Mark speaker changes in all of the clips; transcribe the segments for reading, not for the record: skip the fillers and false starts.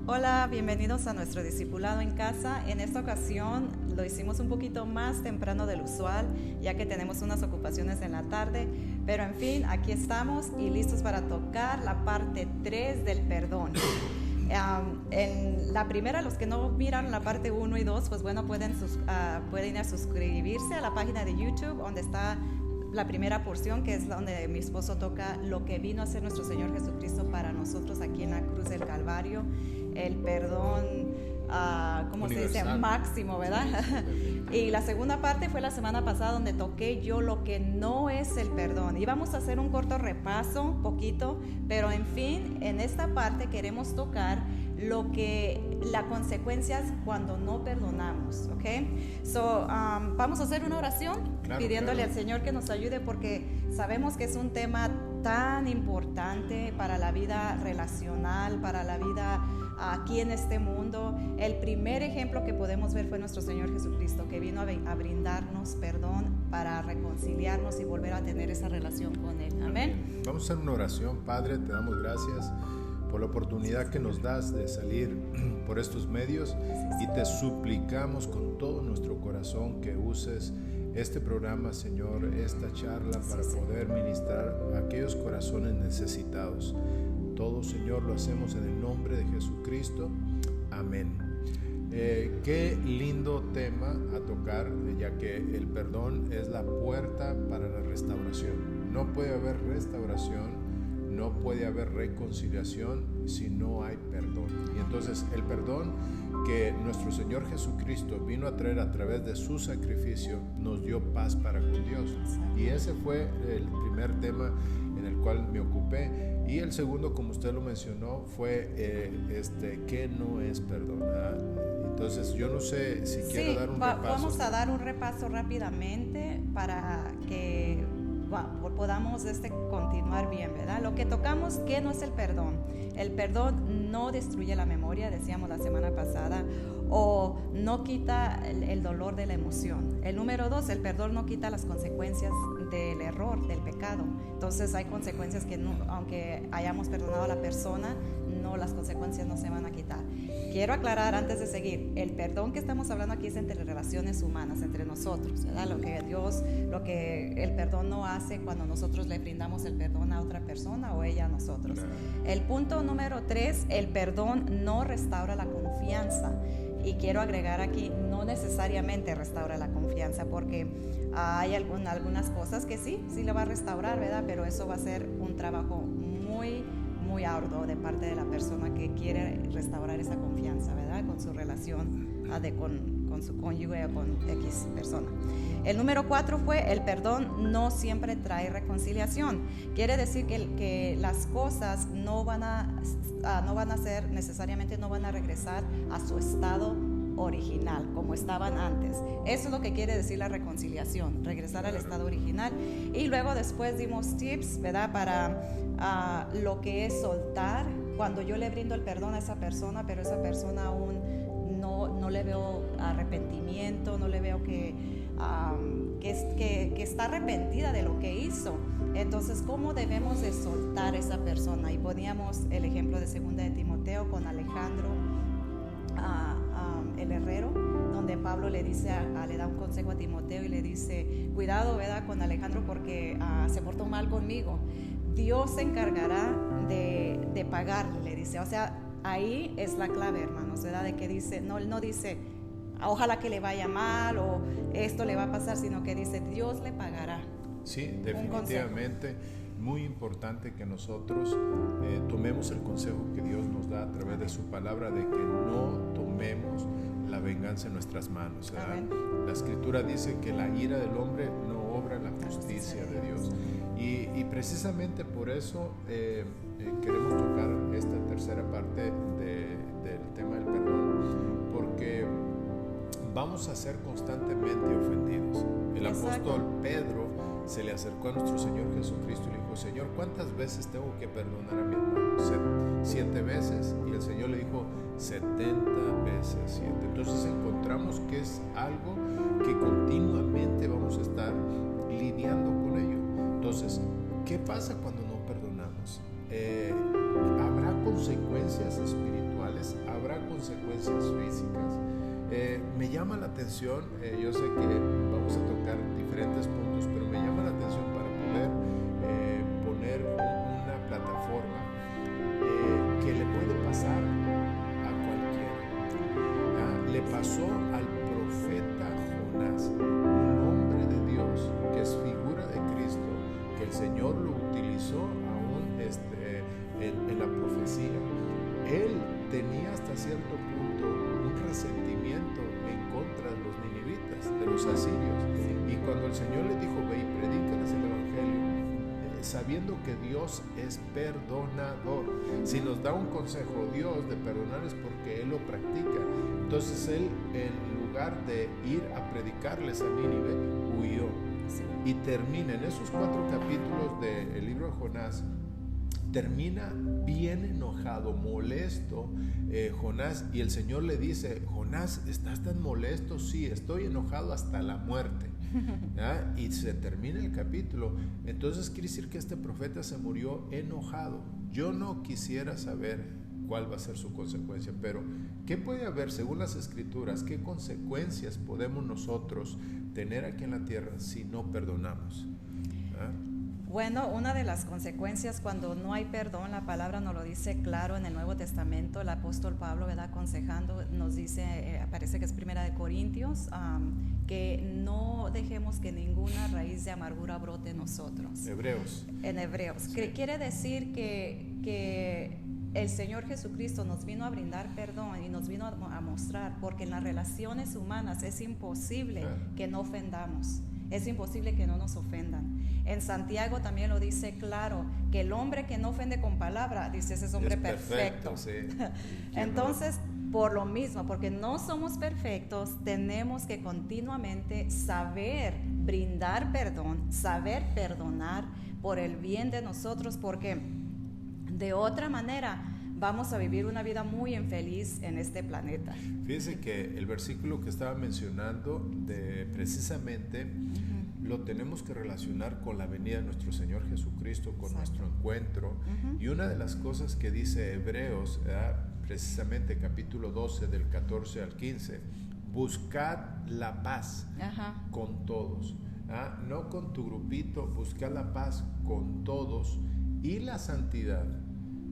Speaker 1: Hola, bienvenidos a nuestro discipulado en casa. En esta ocasión lo hicimos un poquito más temprano del usual, ya que tenemos unas ocupaciones en la tarde, pero en fin, aquí estamos y listos para tocar la parte 3 del perdón. En la primera, los que no miran la parte 1 y 2, pues bueno, pueden ir a suscribirse a la página de YouTube, donde está la primera porción, que es donde mi esposo toca lo que vino a hacer nuestro Señor Jesucristo para nosotros aquí en la cruz del Calvario, el perdón, ¿cómo se dice? Máximo, ¿verdad? Y la segunda parte fue la semana pasada, donde toqué yo lo que no es el perdón. Y vamos a hacer un corto repaso, poquito, pero en fin, en esta parte queremos tocar las consecuencias cuando no perdonamos, ¿ok? Vamos a hacer una oración, pidiéndole al Señor que nos ayude, porque sabemos que es un tema tan importante para la vida relacional, para la vida aquí en este mundo. El primer ejemplo que podemos ver fue nuestro Señor Jesucristo, que vino a brindarnos perdón para reconciliarnos y volver a tener esa relación con Él. Amén.
Speaker 2: Vamos a hacer una oración. Padre, te damos gracias por la oportunidad que nos das de salir por estos medios, y te suplicamos con todo nuestro corazón que uses este programa, Señor, esta charla, para poder ministrar a aquellos corazones necesitados. Todo, Señor, lo hacemos en el nombre de Jesucristo. Amén. Qué lindo tema a tocar, ya que el perdón es la puerta para la restauración. No puede haber restauración, no puede haber reconciliación si no hay perdón. Y entonces el perdón que nuestro Señor Jesucristo vino a traer a través de su sacrificio nos dio paz para con Dios. Y ese fue el primer tema en el cual me ocupé. Y el segundo, como usted lo mencionó, fue ¿qué no es perdonar? Entonces yo no sé si quiero dar un repaso.
Speaker 1: Vamos a dar un repaso rápidamente para que podamos continuar bien, ¿verdad? Lo que tocamos, ¿qué no es el perdón? El perdón no destruye la memoria, decíamos la semana pasada, o no quita el dolor de la emoción. El número 2, el perdón no quita las consecuencias del error, del pecado. Entonces hay consecuencias que no, aunque hayamos perdonado a la persona, las consecuencias no se van a quitar. Quiero aclarar antes de seguir, el perdón que estamos hablando aquí es entre relaciones humanas, entre nosotros, ¿verdad? Lo que el perdón no hace cuando nosotros le brindamos el perdón a otra persona o ella a nosotros. El punto número 3, el perdón no restaura la confianza. Y quiero agregar aquí, no necesariamente restaura la confianza, porque hay algunas cosas que sí le va a restaurar, ¿verdad? Pero eso va a ser un trabajo muy arduo de parte de la persona que quiere restaurar esa confianza, ¿verdad? Con su relación con su cónyuge o con X persona. El número 4 fue, el perdón no siempre trae reconciliación. Quiere decir que las cosas no van a ser necesariamente, no van a regresar a su estado original, como estaban antes. Eso es lo que quiere decir la reconciliación, regresar al estado original. Y luego después dimos tips, ¿verdad? Para lo que es soltar, cuando yo le brindo el perdón a esa persona, pero esa persona aún no le veo arrepentimiento, no le veo que está arrepentida de lo que hizo. Entonces, ¿cómo debemos de soltar a esa persona? Y poníamos el ejemplo de 2 de Timoteo con Alejandro, el herrero, donde Pablo le da un consejo a Timoteo y le dice, cuidado, ¿verdad? Con Alejandro, porque se portó mal conmigo. Dios se encargará de pagarle, le dice. O sea, ahí es la clave, hermanos, ¿verdad? De que dice, él no dice, ojalá que le vaya mal o esto le va a pasar, sino que dice, Dios le pagará.
Speaker 2: Sí, definitivamente. Muy importante que nosotros tomemos el consejo que Dios nos da a través de su palabra, de que no tomemos la venganza en nuestras manos, ¿verdad? La escritura dice que la ira del hombre no obra en la justicia de Dios. Y precisamente por eso queremos tocar esta tercera parte del tema del perdón, porque vamos a ser constantemente ofendidos. El apóstol Pedro se le acercó a nuestro Señor Jesucristo y le dijo, Señor, ¿cuántas veces tengo que perdonar a mi hermano? 7 veces. Y el Señor le dijo, 70 veces 7. Entonces encontramos que es algo que continuamente vamos a estar lidiando con ello. Entonces, ¿qué pasa cuando no perdonamos? Habrá consecuencias espirituales emocionales, habrá consecuencias físicas. Me llama la atención, yo sé que vamos a tocar diferentes puntos, pero me llama la atención para poder poner una plataforma que le puede pasar a cualquiera. Le pasó al profeta Jonás, un hombre de Dios que es figura de Cristo, que el Señor lo utilizó aún en la profecía. Él tenía hasta cierto punto un resentimiento en contra de los ninivitas, de los asirios, y cuando el Señor le dijo: ve y predícales el evangelio, sabiendo que Dios es perdonador, si nos da un consejo Dios de perdonar es porque Él lo practica. Entonces él, en lugar de ir a predicarles a Nínive, huyó. Y termina en esos 4 capítulos del libro de Jonás, termina bien enojado, molesto Jonás, y el Señor le dice: Jonás, ¿estás tan molesto? Sí, estoy enojado hasta la muerte. Y se termina el capítulo. Entonces quiere decir que este profeta se murió enojado. Yo no quisiera saber cuál va a ser su consecuencia, pero ¿qué puede haber según las Escrituras? ¿Qué consecuencias podemos nosotros tener aquí en la tierra si no perdonamos?
Speaker 1: Bueno, una de las consecuencias cuando no hay perdón, la palabra nos lo dice claro en el Nuevo Testamento. El apóstol Pablo, ¿verdad?, aconsejando, nos dice, parece que es 1 Corintios, que no dejemos que ninguna raíz de amargura brote en nosotros. En Hebreos. Sí. Quiere decir que el Señor Jesucristo nos vino a brindar perdón y nos vino a mostrar, porque en las relaciones humanas es imposible que no ofendamos. Es imposible que no nos ofendan. En Santiago también lo dice claro, que el hombre que no ofende con palabra, dice, ese es hombre perfecto. Sí. Entonces, por lo mismo, porque no somos perfectos, tenemos que continuamente saber brindar perdón, saber perdonar por el bien de nosotros, porque de otra manera vamos a vivir una vida muy infeliz en este planeta.
Speaker 2: Fíjense que el versículo que estaba mencionando precisamente lo tenemos que relacionar con la venida de nuestro Señor Jesucristo, con nuestro encuentro. Y una de las cosas que dice Hebreos, precisamente capítulo 12 del 14 al 15, buscad la paz con todos. No con tu grupito, buscad la paz con todos y la santidad,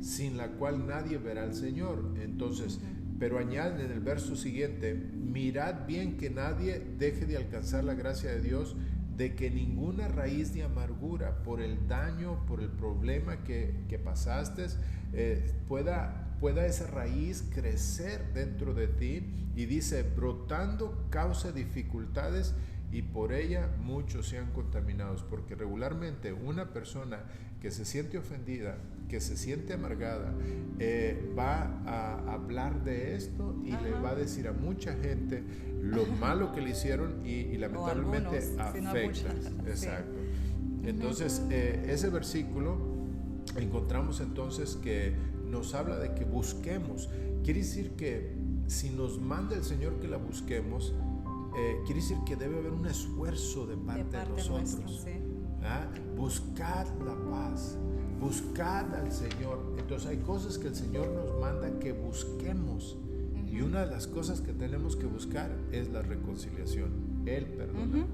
Speaker 2: sin la cual nadie verá al Señor. Entonces, pero añade en el verso siguiente: mirad bien que nadie deje de alcanzar la gracia de Dios, de que ninguna raíz de amargura por el daño, por el problema que pasaste, pueda esa raíz crecer dentro de ti. Y dice: brotando causa dificultades, y por ella muchos sean contaminados. Porque regularmente una persona que se siente ofendida, que se siente amargada, va a hablar de esto y le va a decir a mucha gente lo malo que le hicieron, y lamentablemente afecta. Exacto. Sí. Entonces, ese versículo encontramos entonces que nos habla de que busquemos. Quiere decir que si nos manda el Señor que la busquemos, quiere decir que debe haber un esfuerzo de parte de nosotros. Nuestro, sí. Buscad la paz, buscad al Señor. Entonces hay cosas que el Señor nos manda que busquemos, y una de las cosas que tenemos que buscar es la reconciliación, el perdón.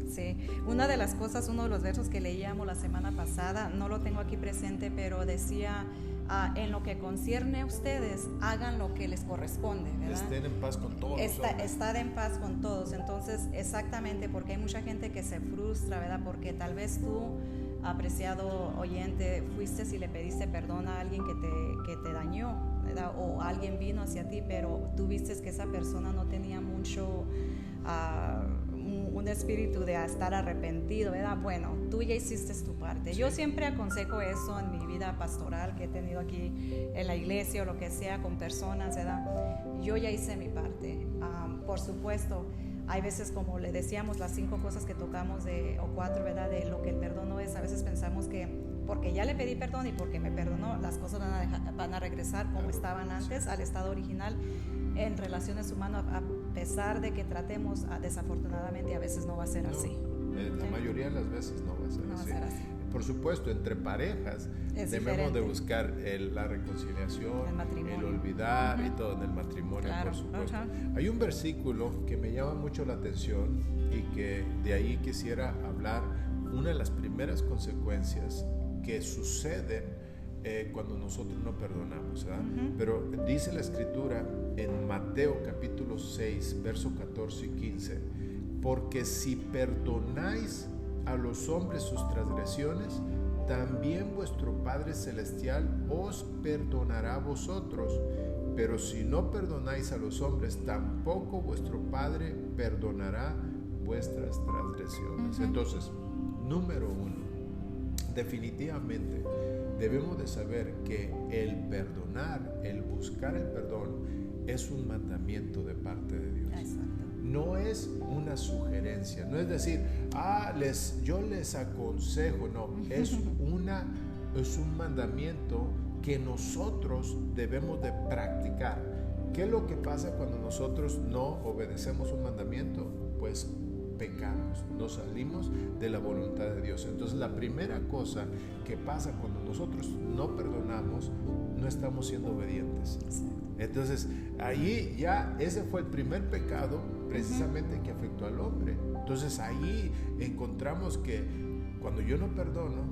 Speaker 1: Sí, una de las cosas, uno de los versos que leíamos la semana pasada, no lo tengo aquí presente, pero decía: en lo que concierne a ustedes, hagan lo que les corresponde, ¿verdad?
Speaker 2: Estén en paz con todos.
Speaker 1: Estar en paz con todos. Entonces, exactamente, porque hay mucha gente que se frustra, ¿verdad? Porque tal vez tú, apreciado oyente, fuiste y le pediste perdón a alguien que te dañó, ¿verdad? O alguien vino hacia ti, pero tú viste que esa persona no tenía mucho un espíritu de estar arrepentido, ¿verdad? Bueno, tú ya hiciste tu parte. Sí. Yo siempre aconsejo eso en mi vida pastoral que he tenido aquí en la iglesia o lo que sea con personas, ¿verdad? Yo ya hice mi parte. Por supuesto, hay veces, como le decíamos, las 5 cosas que tocamos o 4, ¿verdad? De lo que el perdón no es. A veces pensamos que porque ya le pedí perdón y porque me perdonó, las cosas van a regresar como estaban antes, al estado original. En relaciones humanas, a pesar de que tratemos, desafortunadamente a veces no va a ser así.
Speaker 2: La mayoría de las veces no va a ser así. por supuesto, entre parejas debemos de buscar la reconciliación, el olvidar y todo en el matrimonio, claro, por supuesto. Hay un versículo que me llama mucho la atención y que de ahí quisiera hablar. Una de las primeras consecuencias que suceden cuando nosotros no perdonamos, ¿verdad? Pero dice la Escritura en Mateo capítulo 6, verso 14 y 15, porque si perdonáis a los hombres sus transgresiones, también vuestro Padre Celestial os perdonará a vosotros. Pero si no perdonáis a los hombres, tampoco vuestro Padre perdonará vuestras transgresiones. Entonces, número uno, definitivamente debemos de saber que el perdonar, el buscar el perdón, es un mandamiento de parte de Dios. Exacto. No es una sugerencia, no es decir, yo les aconsejo, no, es un mandamiento que nosotros debemos de practicar. ¿Qué es lo que pasa cuando nosotros no obedecemos un mandamiento? Pues pecamos, nos salimos de la voluntad de Dios. Entonces la primera cosa que pasa cuando nosotros no perdonamos, no estamos siendo obedientes. Entonces ahí ya ese fue el primer pecado precisamente que afectó al hombre. Entonces ahí encontramos que cuando yo no perdono,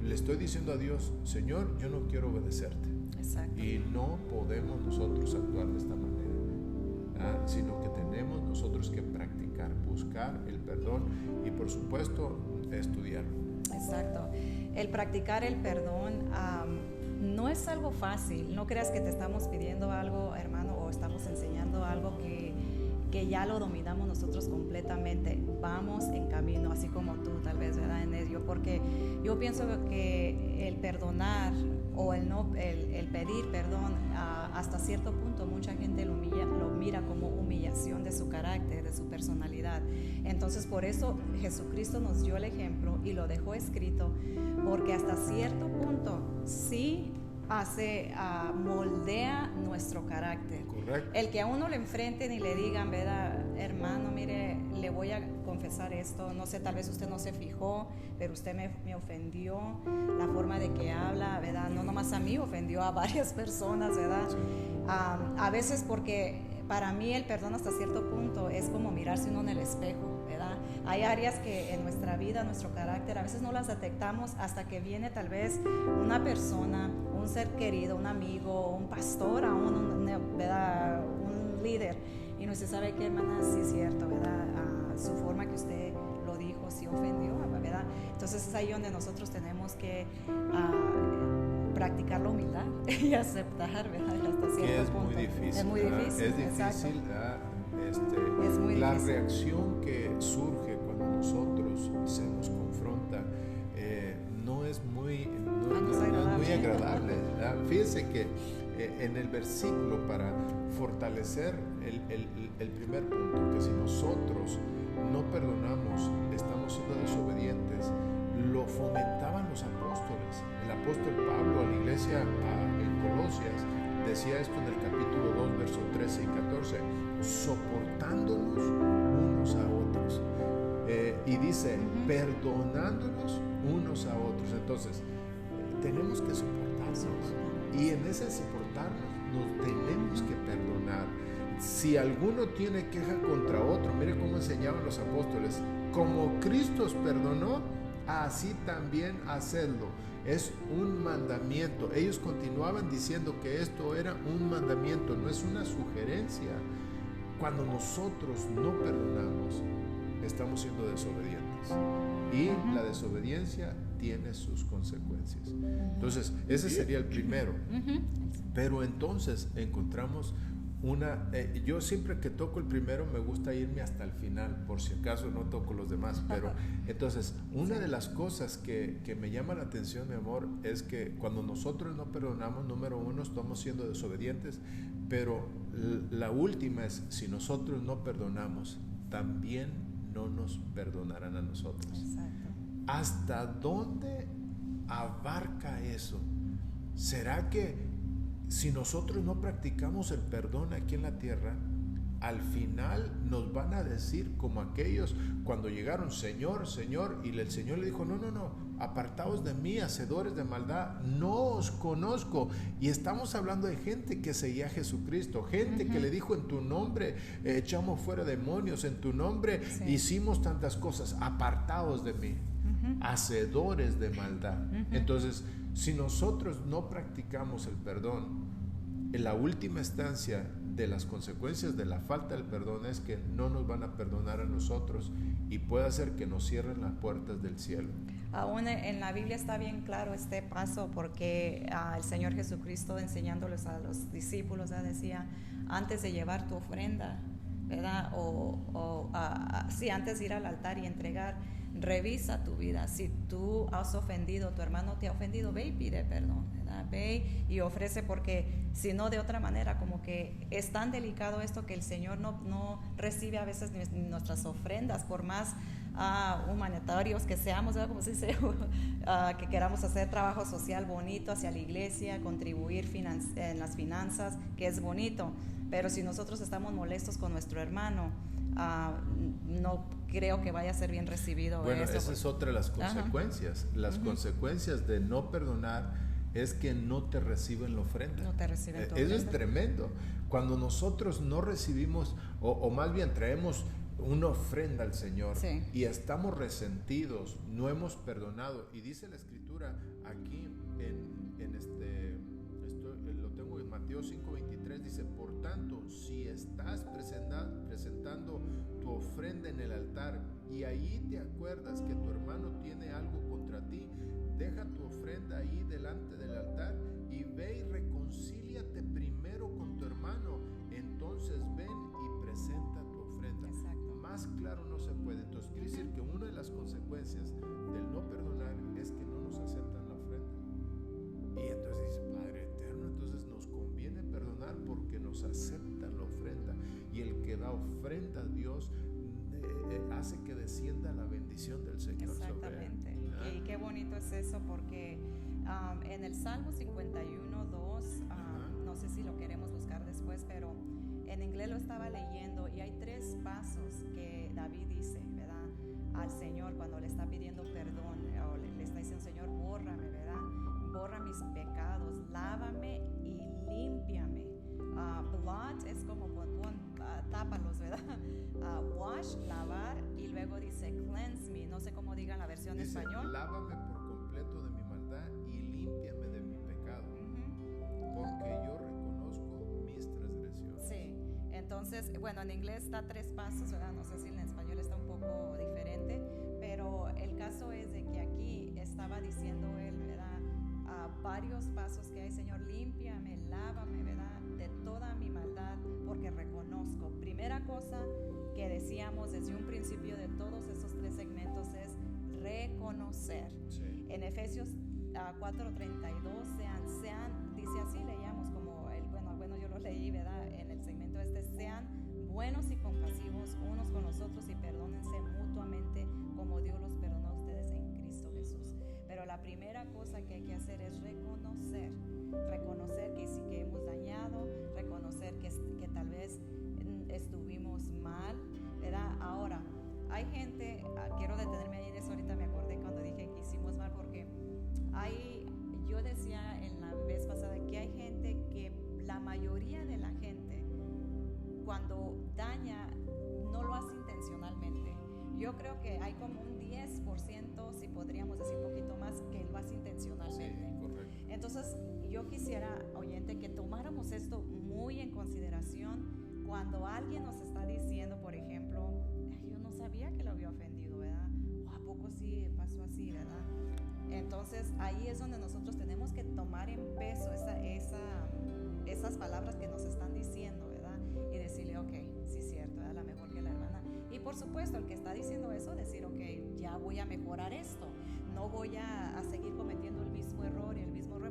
Speaker 2: le estoy diciendo a Dios, Señor, yo no quiero obedecerte. Exacto. Y no podemos nosotros actuar de esta manera, sino que tenemos nosotros que practicar, buscar el perdón y por supuesto estudiarlo.
Speaker 1: Exacto. El practicar el perdón no es algo fácil. No creas que te estamos pidiendo algo, hermano, o estamos enseñando algo que ya lo dominamos nosotros completamente. Vamos en camino, así como tú tal vez, ¿verdad? En ello, porque yo pienso que el perdonar o el pedir perdón, hasta cierto punto mucha gente lo mira como humillación de su carácter, de su personalidad. Entonces por eso Jesucristo nos dio el ejemplo y lo dejó escrito, porque hasta cierto punto sí moldea nuestro carácter. Correcto. El que a uno le enfrenten y le digan, ¿verdad? Hermano, mire, le voy a confesar esto, no sé, tal vez usted no se fijó, pero usted me ofendió, la forma de que habla, ¿verdad? No nomás a mí, ofendió a varias personas, ¿verdad? Sí. A veces porque para mí el perdón hasta cierto punto es como mirarse uno en el espejo, ¿verdad? Hay áreas que en nuestra vida, nuestro carácter, a veces no las detectamos hasta que viene tal vez una persona, un ser querido, un amigo, un pastor, ¿verdad? Un líder, y nos dice, ¿sabe qué, hermana? Sí es cierto, ¿verdad? Su forma que usted lo dijo, sí ofendió, ¿verdad? Entonces es ahí donde nosotros tenemos que practicar la humildad y aceptar, ¿verdad? Hasta cierto punto.
Speaker 2: Muy difícil.
Speaker 1: Es muy difícil.
Speaker 2: Es difícil,
Speaker 1: es muy
Speaker 2: la
Speaker 1: difícil.
Speaker 2: Reacción que surge cuando nosotros se nos confronta no es muy agradable. Fíjense que en el versículo, para fortalecer el primer punto, que si nosotros no perdonamos, estamos siendo desobedientes, lo fomentaban los apóstoles. El apóstol Pablo a la iglesia en Colosias decía esto en el capítulo 2, versos 13 y 14, soportándonos unos a otros. Y dice, perdonándonos unos a otros. Entonces, tenemos que soportarnos. Y en ese soportarnos, nos tenemos que perdonar. Si alguno tiene queja contra otro, mire cómo enseñaban los apóstoles, como Cristo os perdonó, así también hacedlo. Es un mandamiento. Ellos continuaban diciendo que esto era un mandamiento, no es una sugerencia. Cuando nosotros no perdonamos, estamos siendo desobedientes. Y la desobediencia tiene sus consecuencias. Entonces, ese sería el primero. Pero entonces encontramos yo siempre que toco el primero me gusta irme hasta el final, por si acaso no toco los demás, pero entonces una de las cosas que me llama la atención, mi amor, es que cuando nosotros no perdonamos, número uno, estamos siendo desobedientes, pero la última es, si nosotros no perdonamos, también no nos perdonarán a nosotros. Exacto. ¿Hasta dónde abarca eso? ¿Será que si nosotros no practicamos el perdón aquí en la tierra, al final nos van a decir como aquellos cuando llegaron, Señor, Señor, y el Señor le dijo, no, apartaos de mí, hacedores de maldad, no os conozco. Y estamos hablando de gente que seguía a Jesucristo, gente que le dijo, en tu nombre echamos fuera demonios, en tu nombre hicimos tantas cosas, apartaos de mí, hacedores de maldad. Entonces, si nosotros no practicamos el perdón, en la última instancia de las consecuencias de la falta del perdón es que no nos van a perdonar a nosotros y puede hacer que nos cierren las puertas del cielo.
Speaker 1: Aún en la Biblia está bien claro este paso, porque el Señor Jesucristo, enseñándoles a los discípulos, decía, antes de llevar tu ofrenda, ¿verdad? Antes de ir al altar y entregar, revisa tu vida. Si tú has ofendido, tu hermano te ha ofendido, ve y pide perdón, ¿verdad? Ve y ofrece, porque si no, de otra manera, como que es tan delicado esto que el Señor no recibe a veces nuestras ofrendas, por más humanitarios que seamos, ¿verdad? Como se dice, que queramos hacer trabajo social bonito hacia la iglesia, contribuir en las finanzas, que es bonito, pero si nosotros estamos molestos con nuestro hermano, no creo que vaya a ser bien recibido.
Speaker 2: Bueno, esa es otra de las consecuencias. Las consecuencias de no perdonar es que no te reciben la ofrenda.
Speaker 1: No te reciben tu
Speaker 2: Eso
Speaker 1: ofrenda.
Speaker 2: es tremendo. Cuando nosotros no recibimos, o más bien traemos una ofrenda al Señor, y estamos resentidos, no hemos perdonado, y dice la Escritura aquí lo tengo en Mateo 5:23, dice, por tanto, si estás presentando tu ofrenda en el altar y ahí te acuerdas que tu hermano tiene algo contra ti, deja tu ofrenda ahí delante del altar y ve y reconcíliate primero con tu hermano, entonces ven y presenta tu ofrenda.
Speaker 1: Exacto.
Speaker 2: Más claro no se puede. Entonces quiere decir que una de las consecuencias del no perdonar es que no nos aceptan la ofrenda. Y entonces dice, Padre eterno, entonces nos conviene perdonar porque nos aceptan la ofrenda, y el que da ofrenda a Dios hace que descienda la bendición del Señor.
Speaker 1: Exactamente. Y qué bonito es eso, porque en el Salmo 51:2, no sé si lo queremos buscar después, pero en inglés lo estaba leyendo, y hay 3 pasos que David dice, ¿verdad?, al Señor cuando le está pidiendo perdón, o le está diciendo, Señor, bórrame, ¿verdad? Borra mis pecados, lávame y límpiame. Blot es como tápalos, ¿verdad? Wash, lavar, y luego dice cleanse me, no sé cómo digan la versión
Speaker 2: dice,
Speaker 1: español.
Speaker 2: Lávame por completo de mi maldad y límpiame de mi pecado, porque yo reconozco mis transgresiones.
Speaker 1: Sí, entonces, bueno, en inglés está 3 pasos, ¿verdad? No sé si en español está un poco diferente, pero el caso es de que aquí estaba diciendo él, ¿verdad?, varios pasos que hay, Señor, límpiame, lávame, ¿verdad?, de toda mi maldad, porque reconozco. Primera cosa que decíamos desde un principio de todos esos 3 segmentos es reconocer. Sí. En Efesios 4:32 dice así, leíamos como bueno, yo lo leí, ¿verdad?, en el segmento sean buenos y compasivos unos con los otros y perdónense mutuamente como Dios los perdonó a ustedes en Cristo Jesús. Pero la primera cosa que hay que hacer es reconocer que sí, que hemos dañado, reconocer que tal vez estuvimos mal, ¿verdad? Ahora, hay gente, quiero detenerme ahí en eso, ahorita me acordé cuando dije que hicimos mal, porque yo decía en la vez pasada que hay gente que, la mayoría de la gente, cuando daña, no lo hace intencionalmente. Yo creo que hay como un 10%, si podríamos decir un poquito más, que lo hace intencionalmente.
Speaker 2: Sí, correcto.
Speaker 1: Entonces, yo quisiera, oyente, que tomáramos esto muy en consideración cuando alguien nos está diciendo, por ejemplo, yo no sabía que lo había ofendido, ¿verdad? ¿A poco sí pasó así, verdad? Entonces, ahí es donde nosotros tenemos que tomar en peso esas palabras que nos están diciendo, ¿verdad? Y decirle, ok, sí es cierto, ¿verdad? La mejor que la hermana. Y por supuesto, el que está diciendo eso, decir, ok, ya voy a mejorar esto. No voy a seguir cometiendo el mismo error,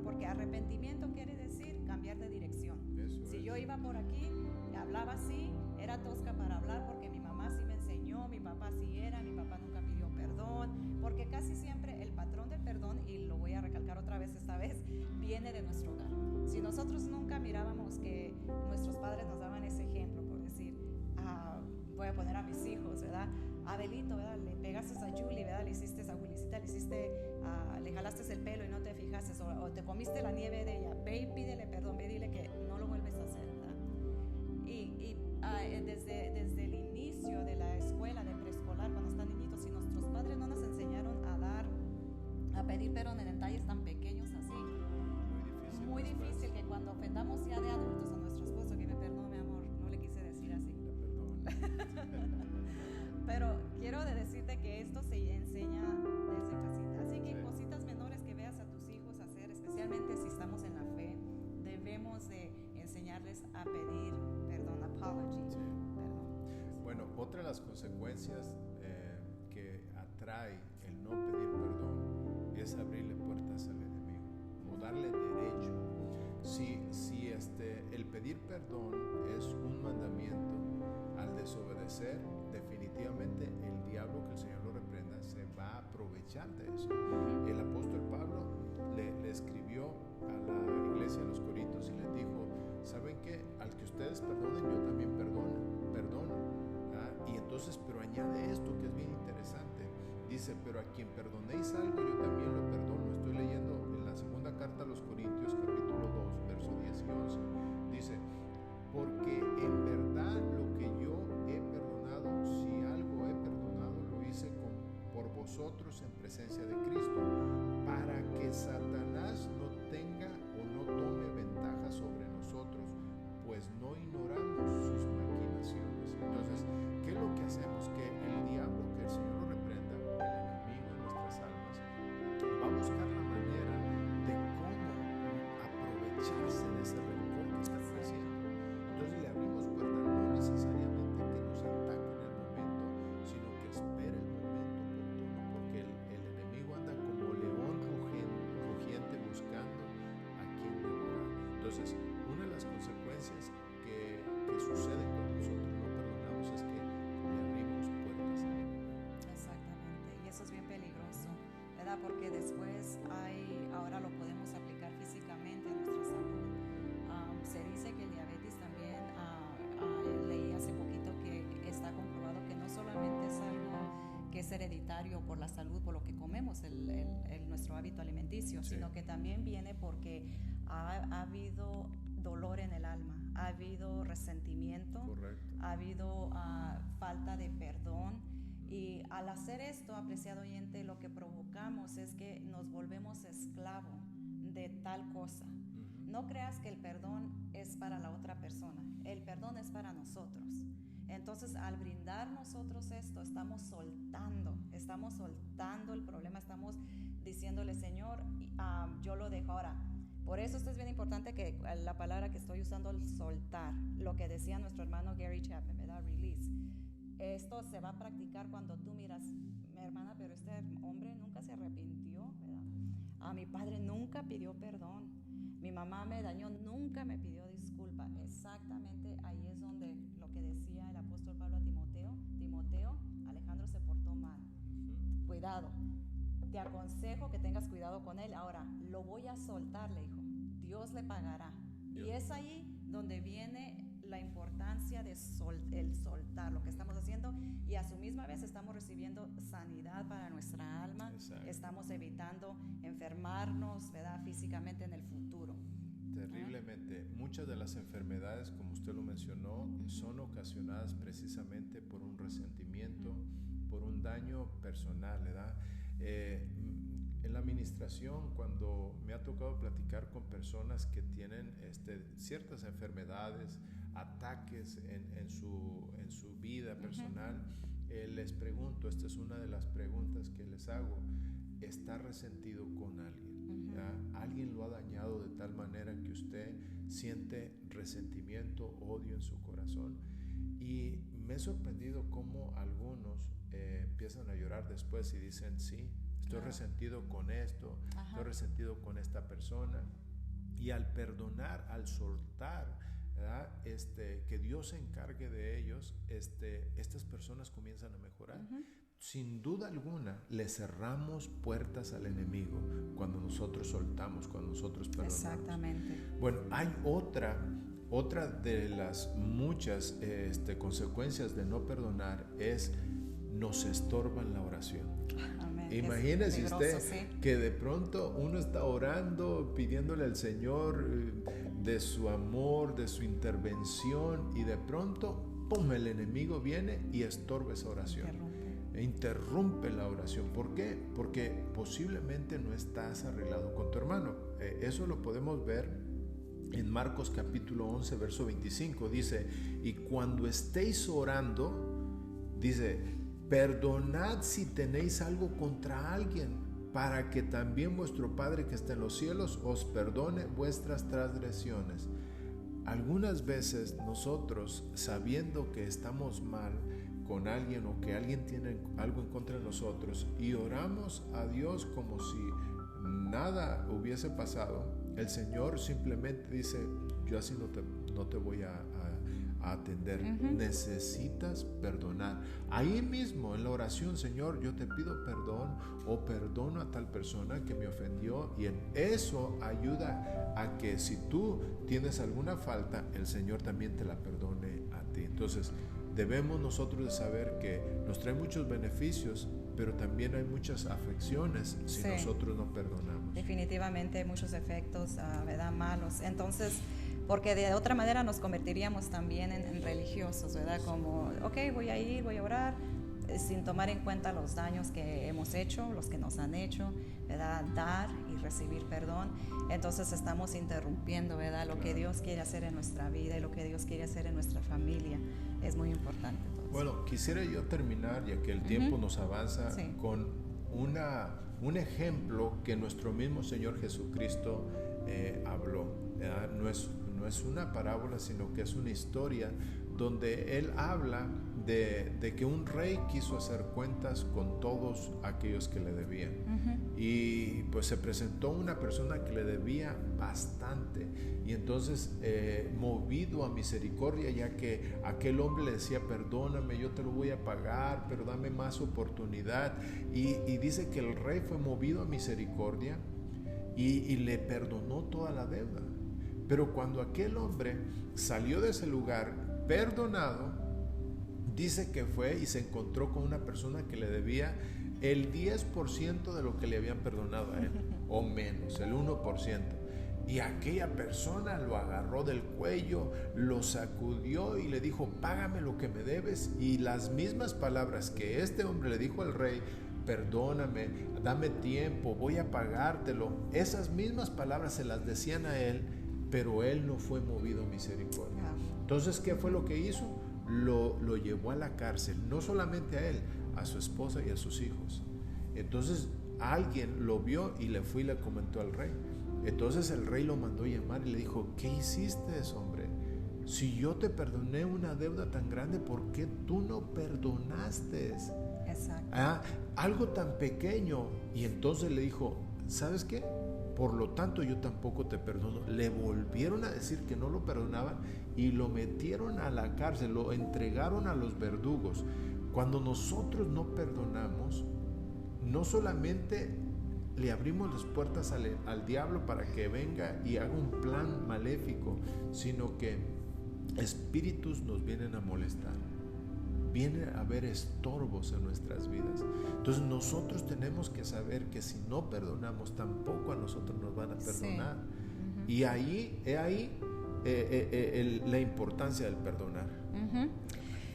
Speaker 1: porque arrepentimiento quiere decir cambiar de dirección. Si yo iba por aquí, hablaba así, era tosca para hablar porque mi mamá sí me enseñó, mi papá sí era, mi papá nunca pidió perdón, porque casi siempre el patrón del perdón, y lo voy a recalcar otra vez esta vez, viene de nuestro hogar. Si nosotros nunca mirábamos que nuestros padres nos daban ese ejemplo, por decir, voy a poner a mis hijos, ¿verdad? Abelito, ¿verdad? Le pegaste a Julie, ¿verdad? Le hiciste a Julicita, le jalaste el pelo y no te fijaste, o te comiste la nieve de ella. Ve y pídele perdón, ve y dile que no lo vuelves a hacer, ¿verdad? Y desde el inicio de la escuela, de preescolar, cuando están niñitos, si nuestros padres no nos enseñaron a pedir perdón en detalles tan pequeños así, muy difícil que cuando ofendamos ya de adultos a nuestro esposo, que me perdone, mi amor, no le quise decir así. Pero quiero decirte que esto se enseña desde casita, así que cositas menores que veas a tus hijos hacer, especialmente si estamos en la fe, debemos de enseñarles a pedir perdón, apology, perdón.
Speaker 2: Bueno, otra de las consecuencias que atrae el no pedir perdón es abrirle puertas al enemigo o darle derecho. Si el pedir perdón es un mandamiento, al desobedecer, definitivamente el diablo, que el Señor lo reprenda, se va a aprovechar de eso. El apóstol Pablo le escribió a la iglesia de los Corintios y les dijo: ¿saben qué? Al que ustedes perdonen, yo también perdono. Y entonces, pero añade esto que es bien interesante. Dice: pero a quien perdonéis algo, yo también lo perdono. Estoy leyendo en la segunda carta a los Corintios, capítulo 2, versos 10 y 11. Dice: porque en verdad lo que yo he perdonado, si algo he perdonado, lo hice por vosotros en presencia de Cristo, para que Satanás no tenga o no tome ventaja sobre nosotros, pues no ignoramos sus maquinaciones. Entonces, ¿qué es lo que hacemos? Que el diablo, que el Señor lo reprenda, el enemigo de nuestras almas, va a buscar la manera de cómo aprovecharse de ese rencor que está creciendo. Entonces le abrimos puerta, no necesariamente que nos ataque en el momento, sino que espere el momento oportuno, porque el enemigo anda como león rugiente buscando a quien devorar. Entonces, una de las consecuencias que suceden cuando nosotros no perdonamos es que le abrimos puertas al enemigo.
Speaker 1: Exactamente, y eso es bien peligroso, ¿verdad? Porque después ahora lo podemos aplicar físicamente a nuestra salud. Se dice que el diabetes también, leí hace poquito que está comprobado que no solamente es algo que es hereditario por la salud, por lo que comemos, nuestro hábito alimenticio,
Speaker 2: Sí.
Speaker 1: sino que también viene porque ha habido dolor en el alma, ha habido resentimiento,
Speaker 2: Correcto.
Speaker 1: ha habido falta de perdón. Y al hacer esto, apreciado oyente, lo que provocamos es que nos volvemos esclavos de tal cosa. No creas que el perdón es para la otra persona, el perdón es para nosotros. Entonces, al brindar nosotros esto, estamos soltando el problema, estamos diciéndole: Señor, yo lo dejo. Ahora, por eso esto es bien importante, que la palabra que estoy usando, el soltar, lo que decía nuestro hermano Gary Chapman, ¿verdad? Release. Esto se va a practicar cuando tú miras: mi hermana, pero este hombre nunca se arrepintió, ¿verdad? Mi padre nunca pidió perdón. Mi mamá me dañó, nunca me pidió disculpa. Exactamente ahí es donde lo que decía el apóstol Pablo a Timoteo: Alejandro se portó mal. Cuidado, te aconsejo que tengas cuidado con él. Ahora, lo voy a soltar, le dijo. Dios le pagará. Y es ahí donde viene la importancia de soltar lo que estamos haciendo, y a su misma vez estamos recibiendo sanidad para nuestra alma.
Speaker 2: Exacto.
Speaker 1: Estamos evitando enfermarnos, ¿verdad?, físicamente en el futuro.
Speaker 2: Terriblemente. Muchas de las enfermedades, como usted lo mencionó, son ocasionadas precisamente por un resentimiento, por un daño personal, ¿verdad? En la administración, cuando me ha tocado platicar con personas que tienen ciertas enfermedades, ataques en su vida personal, les pregunto, esta es una de las preguntas que les hago: ¿está resentido con alguien? ¿Alguien lo ha dañado de tal manera que usted siente resentimiento, odio en su corazón? Y me he sorprendido cómo algunos empiezan a llorar después y dicen: sí, estoy resentido con esto, estoy resentido con esta persona. Y al perdonar, al soltar, ¿verdad? Que Dios se encargue de ellos, estas personas comienzan a mejorar. Sin duda alguna, le cerramos puertas al enemigo cuando nosotros soltamos, cuando nosotros perdonamos.
Speaker 1: Exactamente.
Speaker 2: Bueno, hay otra Otra de las muchas consecuencias de no perdonar es nos estorban la oración.
Speaker 1: Amén.
Speaker 2: Imagínese usted
Speaker 1: Sí.
Speaker 2: que de pronto uno está orando, pidiéndole al Señor de su amor, de su intervención, y de pronto, ¡pum!, el enemigo viene y estorba esa oración. Interrumpe la oración. ¿Por qué? Porque posiblemente no estás arreglado con tu hermano. Eso lo podemos ver en Marcos capítulo 11, verso 25. Dice, y cuando estéis orando, dice, perdonad si tenéis algo contra alguien, para que también vuestro Padre que está en los cielos os perdone vuestras transgresiones. Algunas veces nosotros, sabiendo que estamos mal con alguien o que alguien tiene algo en contra de nosotros, y oramos a Dios como si nada hubiese pasado, el Señor simplemente dice, yo así no te voy a atender. Necesitas perdonar. Ahí mismo en la oración, Señor, yo te pido perdón, o perdono a tal persona que me ofendió, y en eso ayuda a que si tú tienes alguna falta, el Señor también te la perdone a ti. Entonces debemos nosotros de saber que nos trae muchos beneficios, pero también hay muchas afecciones si nosotros no perdonamos.
Speaker 1: Definitivamente hay muchos efectos, ¿verdad?, malos. Entonces, porque de otra manera nos convertiríamos también en religiosos, ¿verdad? Como, ok, voy a orar, sin tomar en cuenta los daños que hemos hecho, los que nos han hecho, ¿verdad? Dar y recibir perdón. Entonces estamos interrumpiendo, ¿verdad?, lo que Dios quiere hacer en nuestra vida y lo que Dios quiere hacer en nuestra familia. Es muy importante. Entonces.
Speaker 2: Bueno, quisiera yo terminar, ya que el tiempo nos avanza, con un ejemplo que nuestro mismo Señor Jesucristo habló. No es una parábola, sino que es una historia donde Él habla de que un rey quiso hacer cuentas con todos aquellos que le debían. Y pues se presentó una persona que le debía bastante, y entonces movido a misericordia, ya que aquel hombre le decía, perdóname, yo te lo voy a pagar, pero dame más oportunidad, y dice que el rey fue movido a misericordia y le perdonó toda la deuda. Pero cuando aquel hombre salió de ese lugar perdonado, dice que fue y se encontró con una persona que le debía el 10% de lo que le habían perdonado a él, o menos, el 1%. Y aquella persona lo agarró del cuello, lo sacudió y le dijo, págame lo que me debes. Y las mismas palabras que este hombre le dijo al rey, perdóname, dame tiempo, voy a pagártelo, esas mismas palabras se las decían a él, pero él no fue movido a misericordia. Entonces, ¿qué fue lo que hizo? Lo llevó a la cárcel, no solamente a él, a su esposa y a sus hijos. Entonces alguien lo vio y le fue y le comentó al rey. Entonces el rey lo mandó llamar y le dijo, ¿qué hiciste, hombre? Si yo te perdoné una deuda tan grande, ¿por qué tú no perdonaste?
Speaker 1: Exacto.
Speaker 2: Algo tan pequeño. Y entonces le dijo, ¿sabes qué? Por lo tanto yo tampoco te perdono. Le volvieron a decir que no lo perdonaban y lo metieron a la cárcel, lo entregaron a los verdugos. Cuando nosotros no perdonamos, no solamente le abrimos las puertas al diablo para que venga y haga un plan maléfico, sino que espíritus nos vienen a molestar. Viene a haber estorbos en nuestras vidas. Entonces nosotros tenemos que saber que si no perdonamos, tampoco a nosotros nos van a perdonar. Y ahí la importancia del perdonar.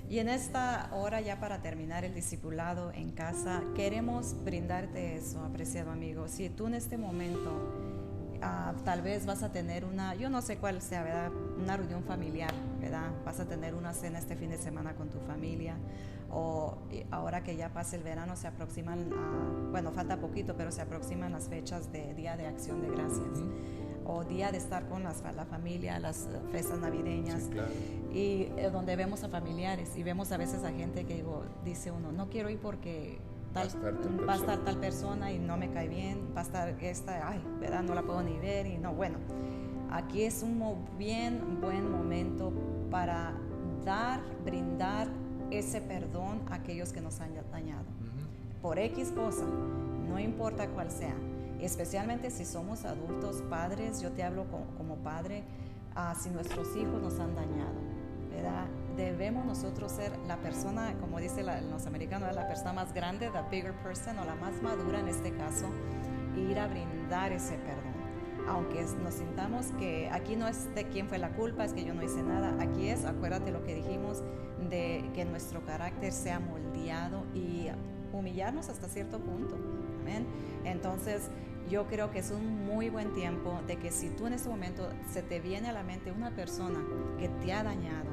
Speaker 1: Y en esta hora, ya para terminar el discipulado en casa, queremos brindarte eso, apreciado amigo. Si tú en este momento tal vez vas a tener yo no sé cuál sea, ¿verdad?, una reunión familiar, ¿verdad? Vas a tener una cena este fin de semana con tu familia, o ahora que ya pasa el verano se aproximan, bueno, falta poquito, pero se aproximan las fechas de Día de Acción de Gracias, o día de estar con la familia, las fiestas navideñas.
Speaker 2: Sí, claro.
Speaker 1: Y donde vemos a familiares y vemos a veces a gente que dice uno, no quiero ir porque va a estar tal persona y no me cae bien, va a estar esta, ¿verdad?, no la puedo ni ver. Y no, bueno, aquí es un bien buen momento para brindar ese perdón a aquellos que nos han dañado. Por X cosa, no importa cuál sea, especialmente si somos adultos, padres. Yo te hablo como padre. si nuestros hijos nos han dañado, ¿verdad? Debemos nosotros ser la persona, como dice los americanos, la persona más grande, the bigger person, o la más madura en este caso, e ir a brindar ese perdón. Aunque nos sintamos que aquí no es de quién fue la culpa, es que yo no hice nada, aquí es, acuérdate lo que dijimos, de que nuestro carácter sea moldeado y humillarnos hasta cierto punto. Amén. Entonces, yo creo que es un muy buen tiempo de que si tú en este momento se te viene a la mente una persona que te ha dañado,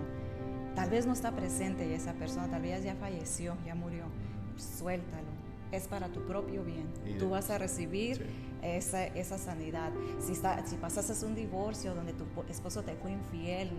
Speaker 1: tal vez no está presente y esa persona tal vez ya falleció, ya murió, suéltalo, es para tu propio bien. Tú vas a recibir esa sanidad. Si pasaste un divorcio donde tu esposo te fue infiel,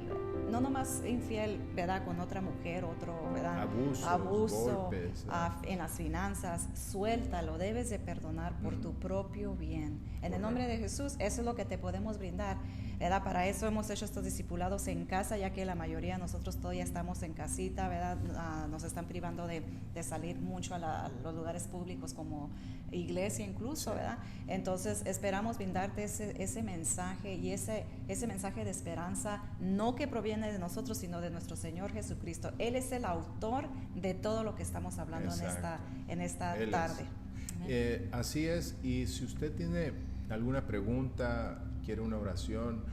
Speaker 1: no nomás infiel, ¿verdad?, con otra mujer, ¿verdad?, abuso,
Speaker 2: golpes,
Speaker 1: en las finanzas, suéltalo, debes de perdonar por tu propio bien. En el nombre de Jesús, eso es lo que te podemos brindar, ¿verdad? Para eso hemos hecho estos discipulados en casa, ya que la mayoría de nosotros todavía estamos en casita, ¿verdad? Nos están privando de salir mucho a los lugares públicos como iglesia incluso, ¿verdad? Entonces esperamos brindarte ese mensaje y ese mensaje de esperanza, no que proviene de nosotros, sino de nuestro Señor Jesucristo. Él es el autor de todo lo que estamos hablando en esta tarde.
Speaker 2: Así es, y si usted tiene alguna pregunta, quiere una oración,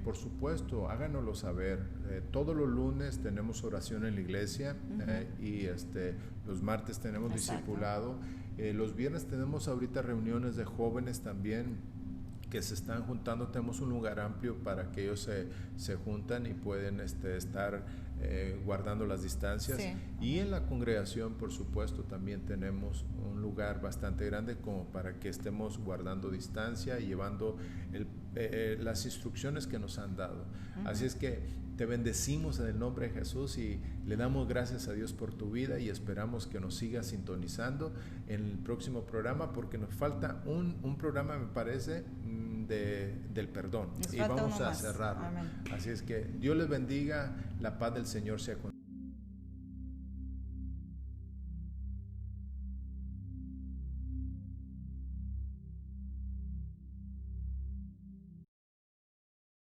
Speaker 2: por supuesto, háganoslo saber. Todos los lunes tenemos oración en la iglesia, y los martes tenemos discipulado. Los viernes tenemos ahorita reuniones de jóvenes también que se están juntando. Tenemos un lugar amplio para que ellos se juntan y pueden estar guardando las distancias. Sí. Y en la congregación, por supuesto, también tenemos un lugar bastante grande como para que estemos guardando distancia y llevando las instrucciones que nos han dado. Así es que te bendecimos en el nombre de Jesús y le damos gracias a Dios por tu vida, y esperamos que nos sigas sintonizando en el próximo programa, porque nos falta un programa, me parece, del perdón, y vamos a cerrarlo. Amén. Así es que Dios les bendiga, la paz del Señor sea con